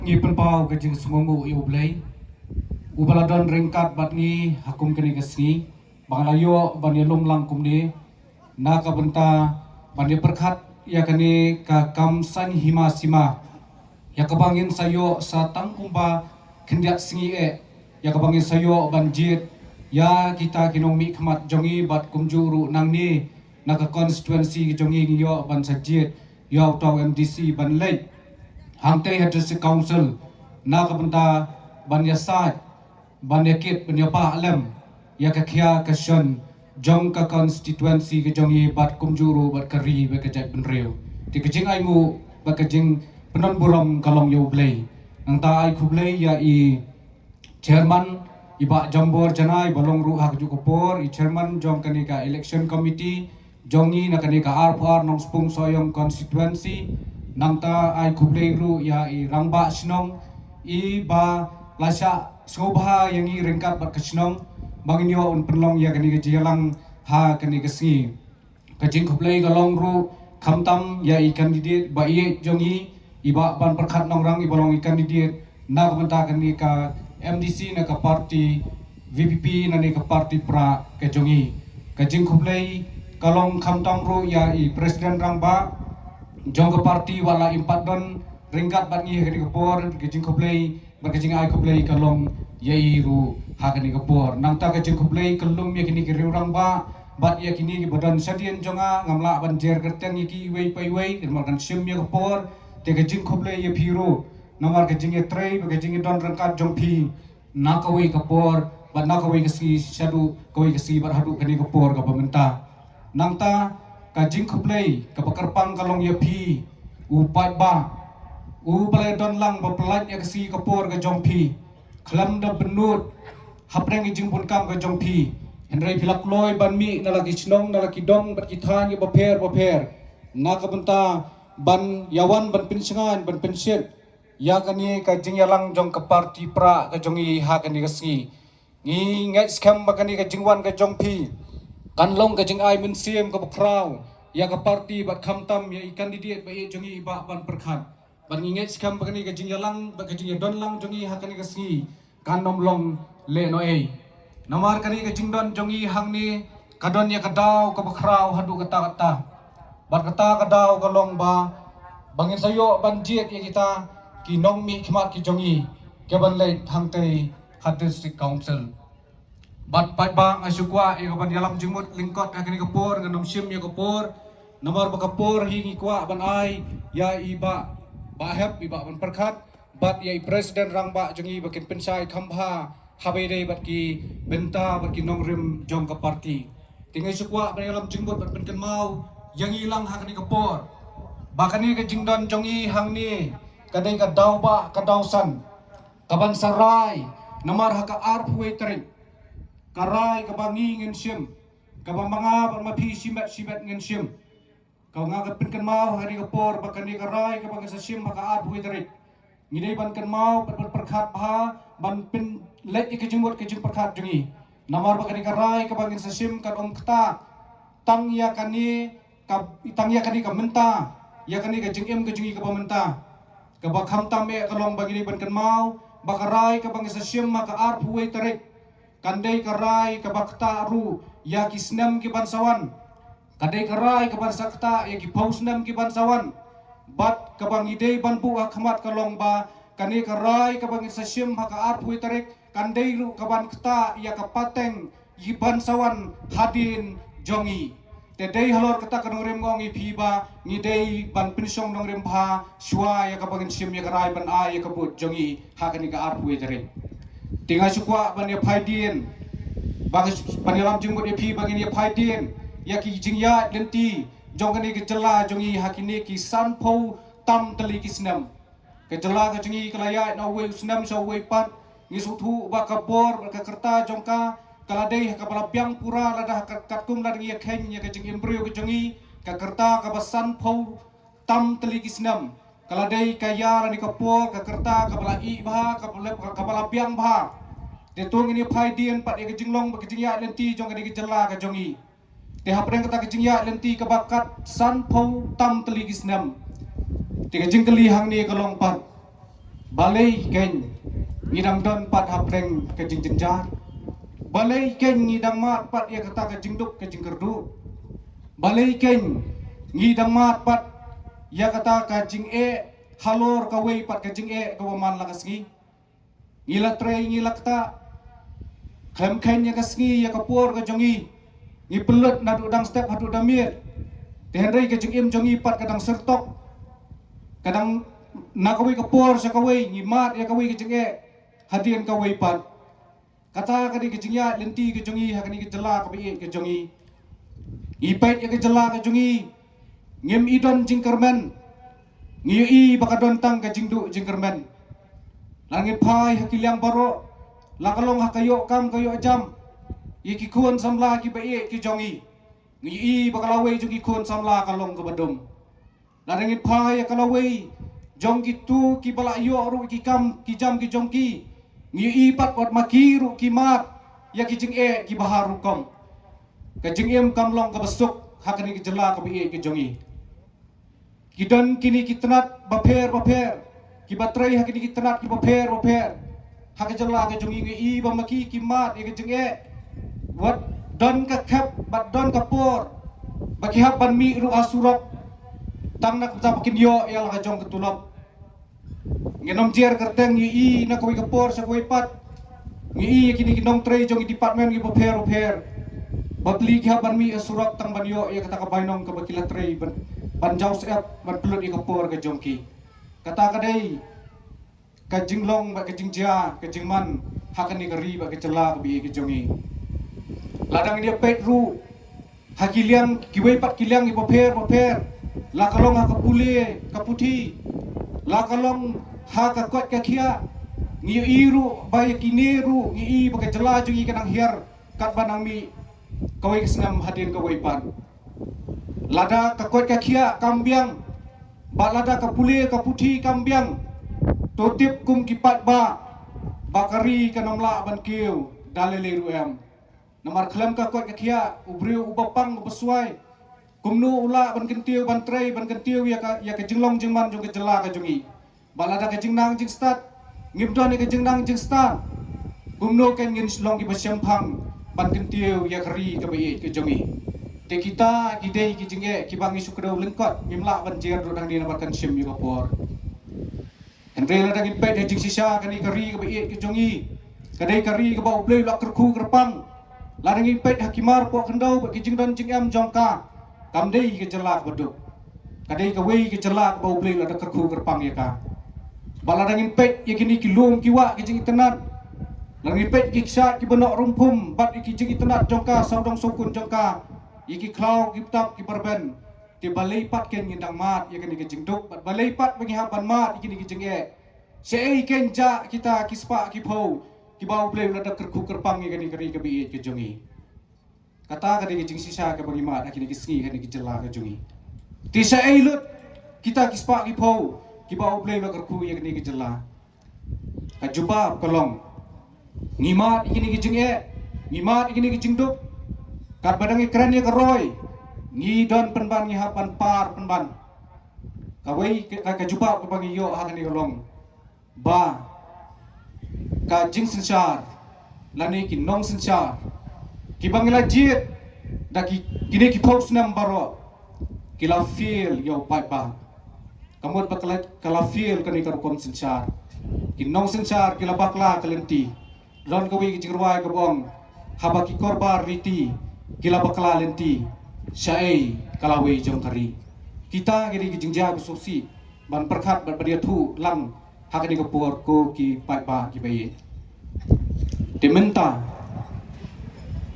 Ngi penpau ke jing semungu i ublay ubaladon ringkat bat ngi hakum kini kesni banglayo bani lumlang kumni na ka benta bani perkhat ya kani ka kamsan hima sima ya kabangin sayo sa tangkumba kendiat singi ya kabangin sayo banjit ya kita kinong mi khmat jongi bat kumjuru nangni na ka constituency jongi ngiyo ban sajit yo taw MDC ban lay Hangte District Council na kabenta banya sat banya kit banya pa alam ya kakhya kasyon jong ka constituency ke jongi bat kumjuru bat kari ba kajat benreu ti kajing ai mu ba kajing penon buram kalong yo blay ang ta ai kublay ya i chairman iba jambor janai balong ru hak jukopor i chairman jong kanika election committee jongi na kanika R4 nong spung soyong constituency nangta ai kublay ru ya i rangba snong i ba lasa sobha yang i ringkat bat kasnong bangin yo un penlong ya kani gajilang ha kani gasi kajing kublay galong ru khamtam ya i candidate ba i jongi iba ban perkhat nong rang i balong i candidate na kamenta kani ka MDC na ka party VPP na ni ka party pra ke jongi kajing kublay kalong khamtam ru ya i president rangba jong parti wala impat don ringkat bat ngi kani kapor kajing koplay bat kajing ai koplay kalong yai ru ha kani kapor nang ta kajing koplay kalum ya kini ki rang ba bat ya kini ki badan sadian jonga ngamla ban jer kerteng ki wei pai wei mal kan sim ya kapor te kajing koplay ya phiru namar kajing ya trei kajing don rangkat jong phi na ka wei kapor bat na ka wei kasi shadu ka wei kasi bat hadu kani kapor ka pamenta nang ta kajing kuplay kapakarpang kalong yapi upat ba upalay don lang bapelat ya kasi kapor ka jongpi klam da benut hapreng ijing pun kam ka jongpi henry pilak loy banmi nalaki snong nalaki dong bat kithan ya baper na kabenta ban yawan ban pensingan ban pensiet ya kani kajing yalang jong ka party pra ka jongi ha kani kasi ngi ngai skam bakani ka jingwan ka jongpi kanlong ka jing ai min sim ka bakraw ya ka party bat khamtam ya i candidate ba i jongi ba ban perkhat ban nginget skam bakani ka jing yalang ba ka jing don lang jongi hakani ka si kanom long le no ei namar kani ka jing don jongi hangni kadon ya kadaw ka bakraw hadu kata kata bat kata kadaw kalong ba bangin sayo banjit ya kita kinong mi khmat ki jongi ke ban le hangte District Council bat pat bang asukwa ya ban yalam jingmut lingkot akani kapor nganom sim ya kapor nomor bakapor hingi kwa ban ai ya iba bahep iba ban perkhat bat ya presiden rangba jongi bakin pensai khambha habei bat ki benta bat ki nongrim jong ka party tingai sukwa ban yalam jingmut bat penken mau yang ilang hakani kapor bakani ka jingdon jongi hangni kadai ka dawba ka dawsan kaban sarai nomor haka arpwe tering karai kabangi ngin sim kabamanga mapi simet ngin sim kau ngagat pinkan mau hari kapor bakani karai kabang sa sim maka arbu itarik ngidai ban kan mau ban perkhat ha ban pin let ikajimut kajim perkhat jungi namar bakani karai kabang sa sim kan kta tang ya kani kamenta ya kani kajing em kajungi kabamenta kabakham tame kalong bagini ban kan mau bakarai kabang sa sim maka arbu itarik kandai karai kabakta ru ya kisnam ki bansawan kadai karai kaban sakta ya ki pausnam ki bansawan bat kabang idei ban bu akhmat kalong ba kani karai kabang sasim haka arpui tarik kandai ru kaban kta ya kapateng yi bansawan hadin jongi tedei halor kata kanongrim ngong ipi ba ngidei ban pinsong nongrim ba shwa ya kabang sim ya karai ban a ya kabut jongi hakani ka arpui tarik tinggal sukwa ban ya phaidin bagus panilam jenggot epi bagi ya phaidin ya ki jingya lenti jong kani ke jela jongi hakini ki sanpho tam tali kisnam ke jela ke jongi kalaya na we usnam so we pat ngisutu ba kabor ka kerta jongka kaladei ka balapiang pura lada katkum lada ya khen ya ke jing embrio ke jongi ka kerta ka basan pho tam tali kisnam kaladei kaya ni kapor ka kerta ka balai ba ka balapiang ba detung ini phaidin pat ya ke jinglong ba ke jingya lenti jong kani ke jela ka jongi te hapreng kata kejingya lenti kebakat san pau tam teli kisnam te kejing keli hang ni kalong pat balai ken ngidang don pat hapreng ke jing jenjar, balai ken ngidang mat pat ya kata ke jing duk ke jing kerdu, balai ken ngidang mat pat ya kata ke jing halor ka wei pat ke jing ka waman lakasgi, ngila trei ngila kata klem ken ya kasgi ya kapur ke jongi, ngi pelut nadu dang step hadu damir, tehenrei ke jing jongi pat kadang sertok, kadang nakawai kapur sa kawai ngimat ya kawai ke jing hadian kawai pat, kata kadi ke jing ya lenti ke jongi hakani ke jela ke jongi, ipait ya ke jela ke jongi, ngem idon jing kermen, ngiyi bakadon tang ke jing du jing kermen, langit pai hakiliang baro, lakalong hakayo kam kayo jam, iki kun samla ki bai ke jongi, ngiyi bakalawai jongi kun samla kalong ke badum, langit pai kalawai jong gitu ki bala yo ru ki kam ki jam ki jong ki ngi ipat wat makiru ki mat ya ki jing ki baharu kom ka jing kam long ka besuk hakani ki jela ka bi ki jongi kidan kini ki tenat baper ki batrai hakani ki tenat ki baper hak jela ka jongi ngi ba maki ki mat ya ki jing wat don ka kap bat don ka por baki hab ban mi ru asurok tang nak pakin yo ya la ka jong ketulop ngenom jer kerteng ngi na koi kapor sa koi pat ngi kini kinong tray jong department ngi paper batli ki haban mi surat tang banyo ya kata ka bainong ka bakila tray ban jaus ep ban pelut i kapor ka jongki kata kadai ka jinglong ba ka jingjia ka jingman hakani kari ba ka cela ka bi ka jongi ladang dia pet ru hakiliang kiwei pat kiliang i paper la kalong ha kapule kaputi la kalong ha ka kwat ka kia ngi iru bay kineru ngi baga jela jungi kanang hiar kat banang mi kawai kesengam hadin kawai pan lada ka kwat ka kia kambiang ba lada ka pule ka puthi kambiang totip kum kipat ba bakari kanamla ban kiu dalele ruem namar klam ka kwat ka kia ubriu ubapang besuai kumnu ula ban kentiu ban trei ban kentiu ya ka jinglong jingman jong ka jela ka jungi balada ke jingnang jing start ngimdon ke jingnang jing start kumno ken ngin slong ki basyamphang ban kentiu ya kari ke bai ke jongi te kita kidei ki jinge ki bangi sukro lengkot ngimla ban jer ro dang di nabarkan sim yu kaporendre dang in pet jing sisa kani kari ke bai ke jongi kadai kari ke bau play lak kerku kerpang ladang in pet hakimar po kendau ki jingdon jing am jongka kamdei ke jelak beduk kadai ke wei ke jelak bau play lak kerku kerpang ya ka baladangin pet ya kini kilum kiwa ki jing tenat langin pet ki ksat ki benok rumpum bat ki jing tenat jongka saudong sukun jongka iki klau ki tap ki barben ti balai pat ken ngindang mat ya kini ki jing duk bat balai pat bagi haban mat kini ki jing sei ken ja kita ki spa ki phau ki bau play ladak kerku kerpang ya kini kari ke bi ki jongi kata kadi ki jing sisa ke bagi mat kini ki sngi kini ki jela ke jongi ti sei lut kita ki spa ki phau ki bau play bakarku ya kini kejela ka juba kolong ngimat ikini kijing ngimat ikini kijing duk kat badangi keren ya keroy ngidon penban ngihapan par penban kawai ka juba ka bagi yo hakani kolong ba ka jing sensar lani ki nong sensar ki bangila jit da kini ki post nam baro kila feel yo pai ba kamot bakla kalafil kani karukom sensar kinong sensar kila bakla kalenti ron kawi kijirwai kabong habaki korbar riti kila bakla lenti syai kalawi jongkari kita kini kijingja besosi ban perkat ban badia thu lang hakani kapur ko ki pai ba ki bayi dementa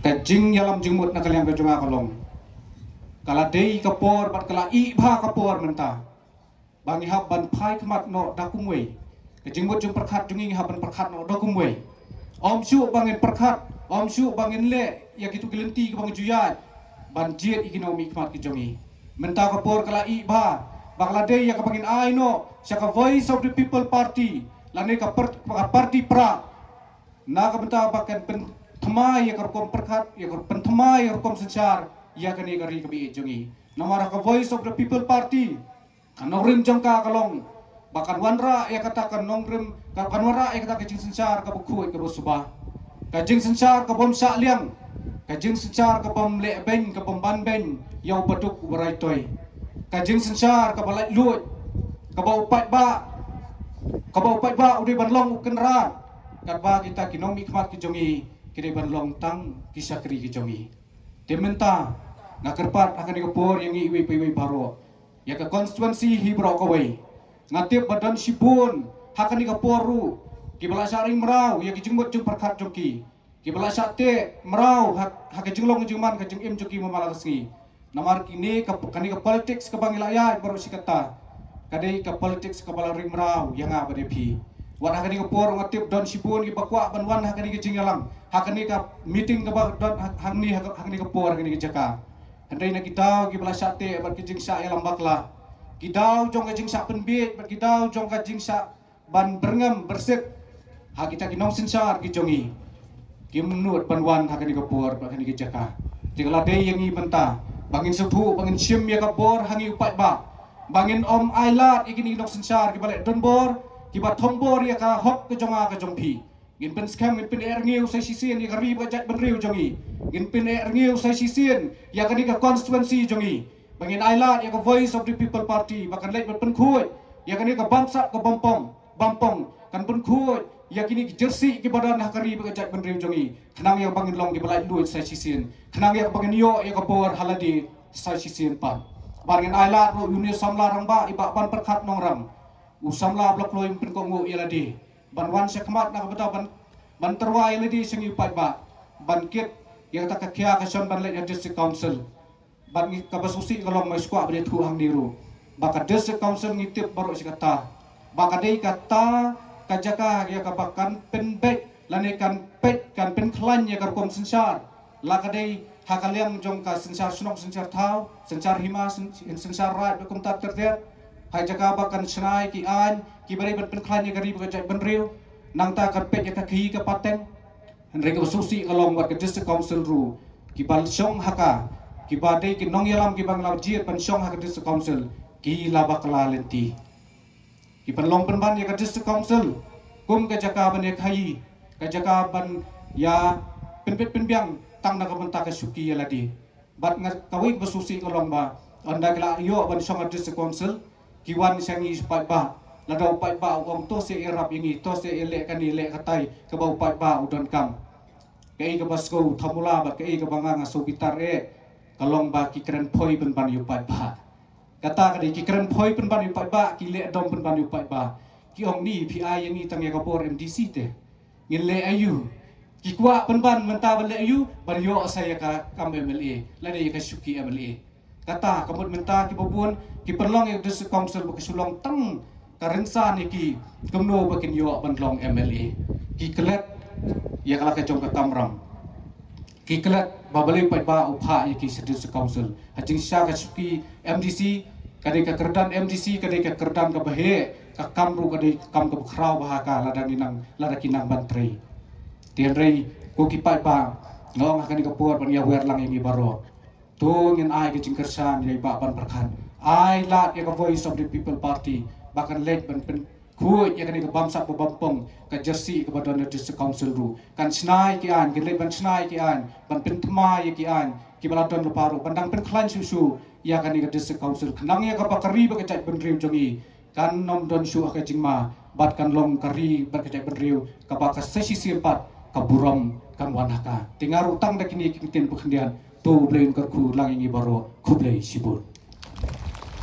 kajing yalam jingmut nakaliang kajonga kalong kala dei kapor bat kala i bha kapor menta bangi haban pai kemat no dakumwe kejingmut jung perkat jungi haban perkat no dakumwe om syu bangin perkat om syu bangin le ya kitu kelenti ke bang juyat banjir ekonomi kemat ke jongi menta kapor kala i ba bakla dei ya kabangin ai no syaka voice of the people party lane ka party pra na ka benta bakan pen thmai ya karkom perkat ya kar pen thmai ya karkom sensar ya kani kari ke bi jongi namara ka voice of the people party kanorim jangka kalong Bahkan wanra ia katakan nongrim, bahkan wanra ia kata kajing sencar ka bukui ka busubah. Kajing sencar ka bom sak liang. Kajing sencar ka bom lek ben ka bom ban ben yau baduk berai toy. Kajing sencar ka balai lut. Ka bau pat ba. Ka bau pat ba udi ban long kenran. Kat ba kita kinom ikmat ki jongi kini ban long tang kisakri ki jongi. Dementa ngakerpat akan dikepur yang iwi piwi baro. Ya ke konstituensi hibro kawai. Ngatip badan sibun akan dikeporu. Kibala saring merau ya kijengmut jeng perkat jongki. Kibala sakte merau hak jenglong jengman ke jeng im jongki memalakasi. Namar kini kani ke politik ke bangilaya baru si kata. Kadai ke politik ke balaring merau yang apa depi. Wan akan dikepor ngatip don sibun kibakwa banwan akan dikejengyalang. Akan dika meeting ke don hang ni akan dikepor akan dikejaka. Andai nak kita pergi belah sate berkejing sak yang lambaklah. Kita jong kejing sak penbit, kita jong kejing sak ban berngam bersek. Ha kita kinong sensar ki jongi. Ki menut panwan ha kani kapur ba kani kejaka. Tinggal day yang i benta. Bangin sepu, bangin sim ya kapur hangi upat ba. Bangin om ailat ikini kinong sensar ki balik don bor, ki ba thombor ya ka hok ke jonga ke jongpi. Gin pen scam gin pen ngiu sai sisien ya kari ba jat benriu jongi. Gin pen ngiu sai sisien ya kani ka constituency jongi. Bangin ailat ya ka voice of the people party bahkan lek pen khuy ya kani ka bangsa ka bampong kan pen khuy ya kini jersey ki badan hakari ba jat benriu jongi. Kenang ya bangin long ki balai luit sai sisien. Kenang ya bangin yo ya ka bor haladi sai sisien pan. Bangin ailat ro unio samla rangba iba ban perkat nongrang. Usamla blok loim pen kongu ya ladi. Banwan sekmat nak beta ban terwai ladi sengi upat ba ban kit yang tak kia kasion ban lek district council ban ngi kabasusi kalau mai skwa bade thu hang diru baka district council ngitip baru sikata baka dei kata kajaka ya kabakan penbek lanekan pet kan pen klan ya karkom sensar la kadai hakaliam jong ka sensar sunok sensar thau sensar hima sensar rat bekum tak terdet hai jaka bakan senai ki an ki bari ban pen klan ya gari baka benriu nang ta kan pet ya ka ki ka paten henry ka susi kalong wat ke district council ru ki bal syong haka ki badai ki nong yalam ki bang law jiet pan syong haka district council ki la bakla lenti ki pan long pan ban ya ka district council kum ka jaka ban ya khai ka jaka ban ya pen pet pen biang tang na ka ban ta ka suki ya ladi bat ngat kawi ka susi kalong ba anda kala yo ban syong district council kiwan sangi sepat ba ladau pat ba om to se irap yangi to se elek kan elek katai ke bau pat ba udon kam kei ke basko thamula ba kei ke banganga so bitar kalong ba ki kren phoi pen ban yu pat ba kata ka ki kren phoi pen ban yu pat ba ki le dom pen ban yu pat ba ki ong ni pi ai yangi tang ya ka por MDC te ngin le ayu ki kwa pen ban menta ban le ayu ban yo saya ka kam MLA lani ka suki MLA kata kamut menta ki babun ki perlong yang district council ba sulong tang karensa niki kemno bakin yo bandlong MLA ki kelet ya kala kacong ka tamram ki kelet babali pat ba upha ki district council hajing sya ka suki MDC kadai ka kerdan MDC kadai ka kerdan ka bahe ka kamru kadai kam ka khrau bahaka lada ninang lada kinang bantri tianrei ko ki pat ba ngong akan dikapur ban ya wer lang yang ibaro tu ngin ai ke jingkersan ya ba ban perkan ai lat ya ka voice of the people party bahkan lek ban pen kuat ya kan ke bangsa ke bampong ke jersey ke badan district council ru kan snai ki an ke lek ban snai ki an ban pen thma ya ki an ki baladon leparu bandang pen klan susu ya kan ke district council kenang ya ka bakari ba ke cai ben riu jongi kan nom don su ka jingma bat kan long kari ba ke cai ben riu ka ba ka sesi sirpat ka buram kan wanaka tingaru tang da kini kitin pekhendian tu blein kerku lang ingi baro kublei sibur